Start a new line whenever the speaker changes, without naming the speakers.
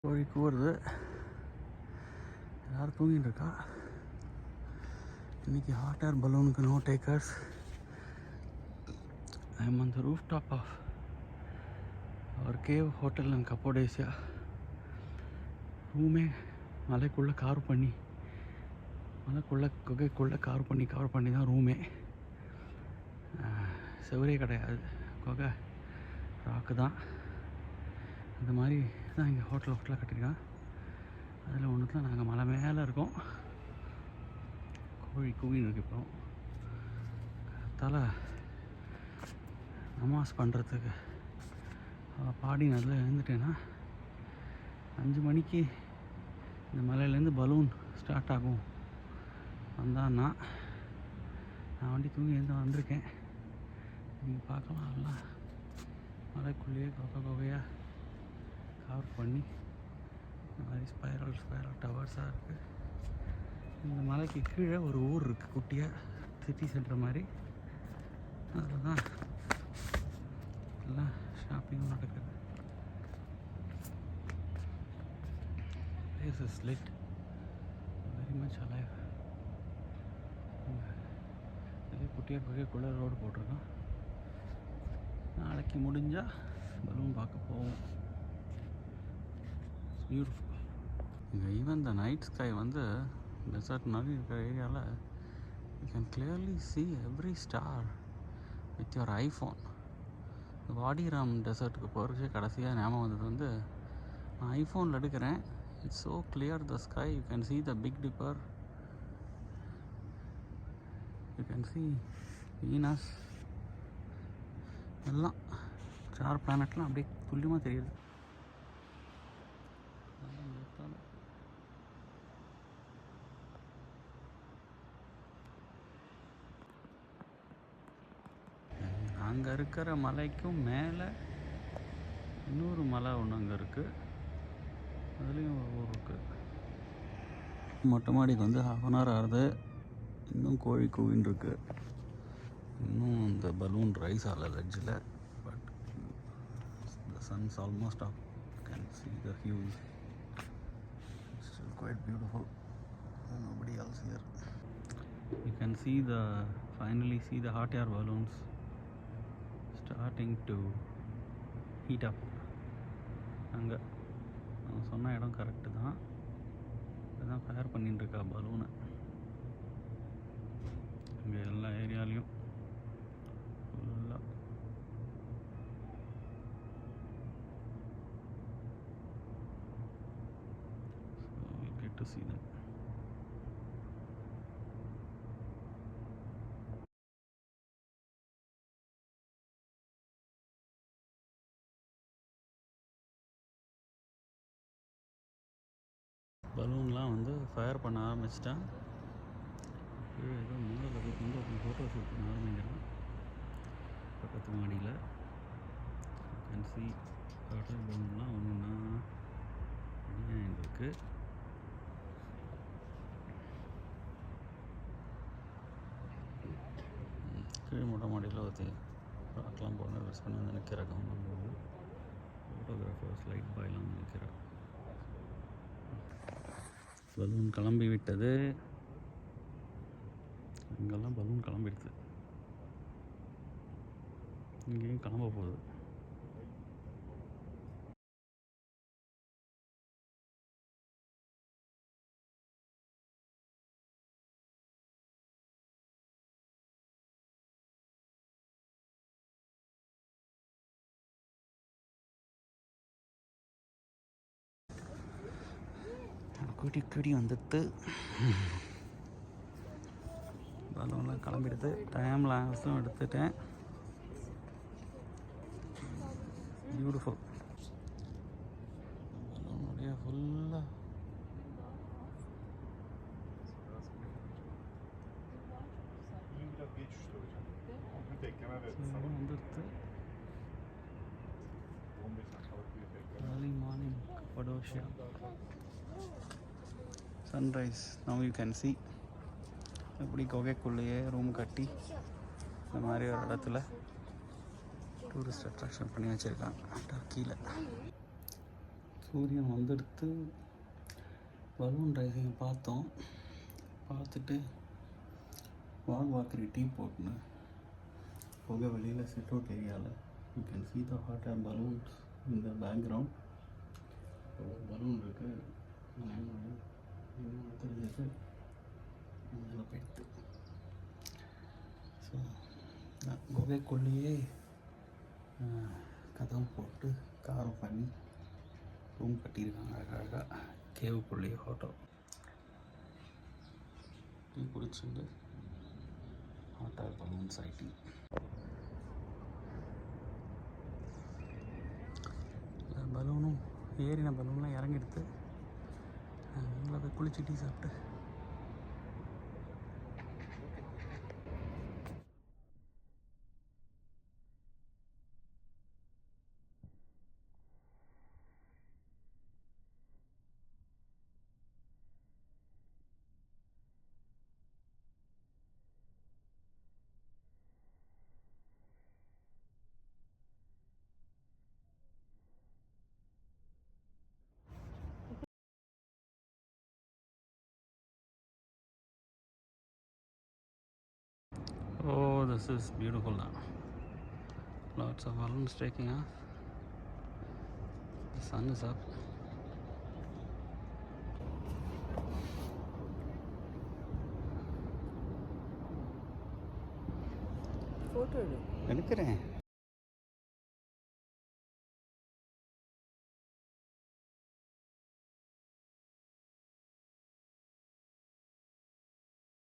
கோழி கூறுது, எல்லோரும் தூங்கிட்டு இருக்கா. இன்றைக்கி ஹாட் ஏர் பலூனுக்கு no takers. I am on the roof top of our cave hotel and Cappadocia. ரூமே மலைக்குள்ளே குகைக்குள்ளே கவர் பண்ணி தான் ரூமே. செவரே கிடையாது, குகை ராக்கு தான். அந்த மாதிரி தான் இங்கே ஹோட்டலாக கட்டியிருக்கான். அதில் ஒன்றுத்தில் நாங்கள் மலை மேலே இருக்கோம். கோழி கூவின்னு இருக்கு. இப்போ தலை நமாஸ் பண்ணுறதுக்கு பாடி நல்லா எழுந்துட்டேன்னா 5 மணிக்கு இந்த மலையிலேருந்து பலூன் ஸ்டார்ட் ஆகும் வந்தான்னா நான் வண்டி தூங்கி எழுந்து வந்திருக்கேன். நீங்கள் பார்க்கலாம், எல்லாம் மலைக்குள்ளேயே குகையாக கவர் பண்ணி இந்த மாதிரி ஸ்பைரல் டவர்ஸாக இருக்குது. இந்த மலைக்கு கீழே ஒரு ஊர் இருக்குது, குட்டியாக சிட்டி சென்டர் மாதிரி. அதில் தான் எல்லாம் ஷாப்பிங்கும் நடக்குது. Place is lit, very much alive. இதே குட்டியாக குகைக்குள்ளே ரோடு போட்டிருக்கோம். நாளைக்கு முடிஞ்சால் பலூன் பார்க்க போவோம். It's beautiful. இங்கே ஈவன் த நைட் ஸ்கை வந்து டெசர்ட் மாதிரி இருக்கிற ஏரியாவில் you can clearly see every star with your iPhone. வாடிராம் டெசர்ட்டுக்கு போகிறச்சே கடைசியாக ஞாபகம் வந்தது வந்து நான் ஐஃபோனில் எடுக்கிறேன். It's so clear the sky. You can see the Big Dipper, you can see Venus, எல்லாம் ஸ்டார் பிளானட்லாம் அப்படியே துல்லியமாக தெரியுது. அங்கே இருக்கிற மலைக்கும் மேலே இன்னொரு மலை ஒன்று அங்கே இருக்குது, அதுலேயும் ஒரு ஊர் இருக்குது. மொட்டை மாடிக்கு வந்து 1/2 hour ஆகுது. இன்னும் கோழி கூவின்னு இருக்குது. இன்னும் இந்த பலூன் ரைஸ் ஆகலை லெட்ஜில். But the sun's almost off. Can see the hues. It's still quite beautiful. Nobody else here. You can finally see the hot air balloons starting to heat up. அங்கே நான் சொன்ன இடம் கரெக்டு தான். இதுதான் fire பண்ணிட்டுருக்கா பலூனை. இங்கே எல்லா ஏரியாலையும் ஃபுல்லாக get to see them. பலூன்லாம் வந்து ஃபயர் பண்ண ஆரம்பிச்சிட்டேன். ஏதோ மூலையில் வந்து ஒரு ஃபோட்டோ ஷூட் பண்ண ஆரம்பிக்கிறேன் பக்கத்து மாடியில். கேன் see வாட்டர் பலூன்லாம் ஒன்றுன்னா ரெடியாக இருக்குது. கீழ் மொட்டை மாடியில் ஒருத்தி பார்க்கலாம் போன ட்ரெஸ் பண்ணி வந்து நிற்கிற கவனம் ஃபோட்டோகிராஃபர்ஸ் லைட் பாய்லாம் நிற்கிறார். பலூன் கிளம்பி விட்டது. இங்கெல்லாம் பலூன் கிளம்பிடுது. இங்கேயும் கிளம்ப போகுது. கூடி வந்துட்டு பலூன்லாம் கிளம்பிடுது. டைம் லாங்ஸும் எடுத்துட்டேன். பியூட்டிஃபுல். பலூனுடைய ஃபுல்லாக வந்துடுது. early morning Cappadocia sunrise. Now you can see எப்படி குகைக்குள்ளேயே ரூம் கட்டி இந்த மாதிரி ஒரு இடத்துல டூரிஸ்ட் அட்ராக்ஷன் பண்ணி வச்சுருக்காங்க டர்க்கியில். ஸோ சூரியன் வந்துடுத்து. பலூன் ரைசிங் பார்த்தோம். பார்த்துட்டு வாக்ரி டீ போட்டுன்னு போக வெளியில் சிட் அவுட் ஏரியாவில் you can see the hot air balloons in the background. Balloon இருக்குது, இன்னொன்று தெரிஞ்சது மேலே போயிடுது. ஸோ குகைக்குள்ளேயே கதவு போட்டு காரம் பண்ணி ரூம் கட்டியிருக்காங்க அழகாக. கேவுக்குள்ளேயே ஹோட்டல். டீ குடிச்சுட்டு ஹாட் ஏர் பலூன் சைட்டிங். பலூனும் ஏறின பலூன்லாம் இறங்கிடுது. அதில் போய் குளிச்சு டீ சாப்பிட்டு oh, this is beautiful now. Lots of balloons taking off. The sun is up.
Photo
எடுக்கிறேன்.